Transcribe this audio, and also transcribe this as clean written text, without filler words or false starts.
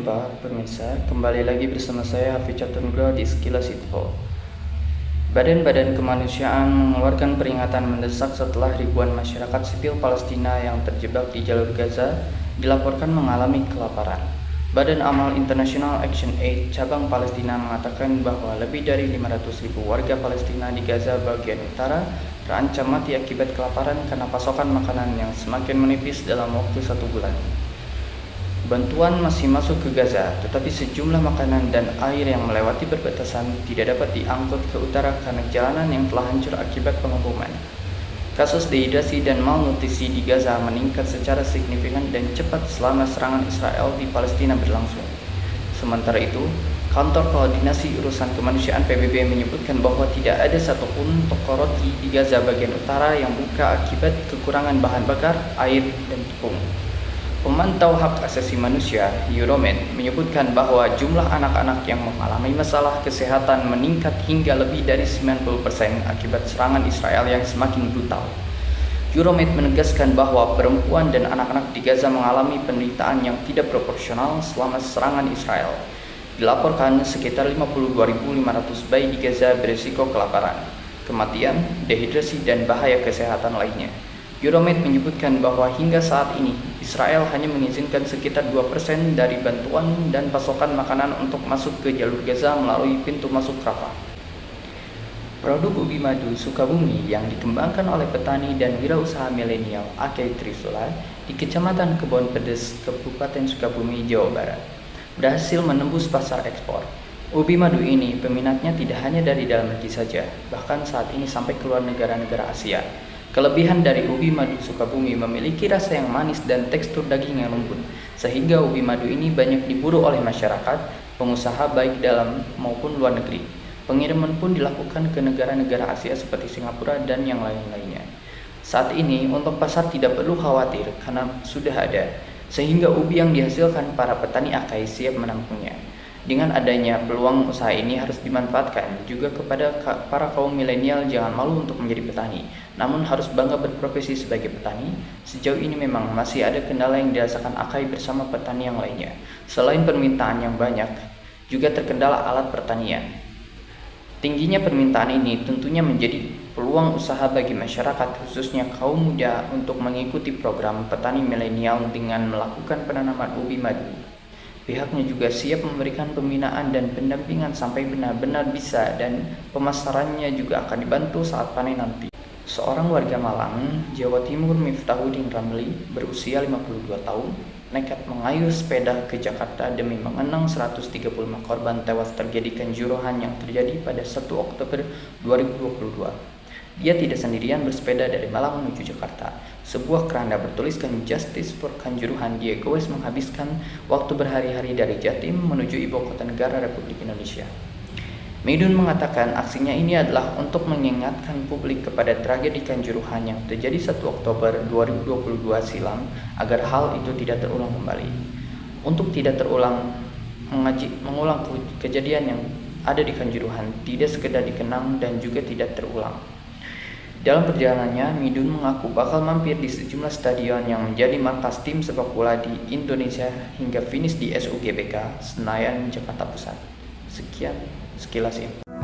jumpa pemirsa, kembali lagi bersama saya Hafiz Caturnugroho di Sekilas Info. Badan-badan kemanusiaan mengeluarkan peringatan mendesak setelah ribuan masyarakat sipil Palestina yang terjebak di jalur Gaza dilaporkan mengalami kelaparan. Badan Amal International Action Aid cabang Palestina mengatakan bahwa lebih dari 500.000 warga Palestina di Gaza bagian utara terancam mati akibat kelaparan karena pasokan makanan yang semakin menipis dalam waktu 1 bulan. Bantuan masih masuk ke Gaza, tetapi sejumlah makanan dan air yang melewati perbatasan tidak dapat diangkut ke utara karena jalanan yang telah hancur akibat pengeboman. Kasus dehidrasi dan malnutrisi di Gaza meningkat secara signifikan dan cepat selama serangan Israel di Palestina berlangsung. Sementara itu, Kantor Koordinasi Urusan Kemanusiaan PBB menyebutkan bahwa tidak ada satupun toko roti di Gaza bagian utara yang buka akibat kekurangan bahan bakar, air, dan tepung. Pemantau hak asasi manusia, Euromed, menyebutkan bahwa jumlah anak-anak yang mengalami masalah kesehatan meningkat hingga lebih dari 90% akibat serangan Israel yang semakin brutal. Euromed menegaskan bahwa perempuan dan anak-anak di Gaza mengalami penderitaan yang tidak proporsional selama serangan Israel. Dilaporkan sekitar 52.500 bayi di Gaza berisiko kelaparan, kematian, dehidrasi, dan bahaya kesehatan lainnya. Euromed menyebutkan bahwa hingga saat ini, Israel hanya mengizinkan sekitar 2% dari bantuan dan pasokan makanan untuk masuk ke jalur Gaza melalui pintu masuk Rafah. Produk ubi madu Sukabumi yang dikembangkan oleh petani dan wirausaha milenial Akei Trisula di Kecamatan Kebon Pedes, Kabupaten Sukabumi, Jawa Barat, berhasil menembus pasar ekspor. Ubi madu ini peminatnya tidak hanya dari dalam negeri saja, bahkan saat ini sampai keluar negara-negara Asia. Kelebihan dari ubi madu Sukabumi memiliki rasa yang manis dan tekstur daging yang lembut, sehingga ubi madu ini banyak diburu oleh masyarakat, pengusaha baik dalam maupun luar negeri. Pengiriman pun dilakukan ke negara-negara Asia seperti Singapura dan yang lain-lainnya. Saat ini untuk pasar tidak perlu khawatir karena sudah ada, sehingga ubi yang dihasilkan para petani Akai siap menampungnya. Dengan adanya peluang usaha ini harus dimanfaatkan juga kepada para kaum milenial. Jangan malu untuk menjadi petani, namun harus bangga berprofesi sebagai petani. Sejauh ini memang masih ada kendala yang dirasakan Akai bersama petani yang lainnya. Selain permintaan yang banyak, juga terkendala alat pertanian. Tingginya permintaan ini tentunya menjadi peluang usaha bagi masyarakat, khususnya kaum muda, untuk mengikuti program petani milenial dengan melakukan penanaman ubi madu. Pihaknya juga siap memberikan pembinaan dan pendampingan sampai benar-benar bisa, dan pemasarannya juga akan dibantu saat panen nanti. Seorang warga Malang, Jawa Timur, Miftahudin Ramli, berusia 52 tahun, nekat mengayuh sepeda ke Jakarta demi mengenang 135 korban tewas tragedi Kanjuruhan yang terjadi pada 1 Oktober 2022. Dia tidak sendirian bersepeda dari Malang menuju Jakarta. Sebuah keranda bertuliskan Justice for Kanjuruhan. Dia goes menghabiskan waktu berhari-hari dari Jatim menuju ibu kota negara Republik Indonesia. Midun mengatakan aksinya ini adalah untuk mengingatkan publik kepada tragedi Kanjuruhan yang terjadi 1 Oktober 2022 silam agar hal itu tidak terulang kembali. Untuk tidak terulang, mengulang kejadian yang ada di Kanjuruhan tidak sekedar dikenang dan juga tidak terulang. Dalam perjalanannya, Midun mengaku bakal mampir di sejumlah stadion yang menjadi markas tim sepak bola di Indonesia hingga finish di SUGBK Senayan, Jakarta Pusat. Sekian sekilas info.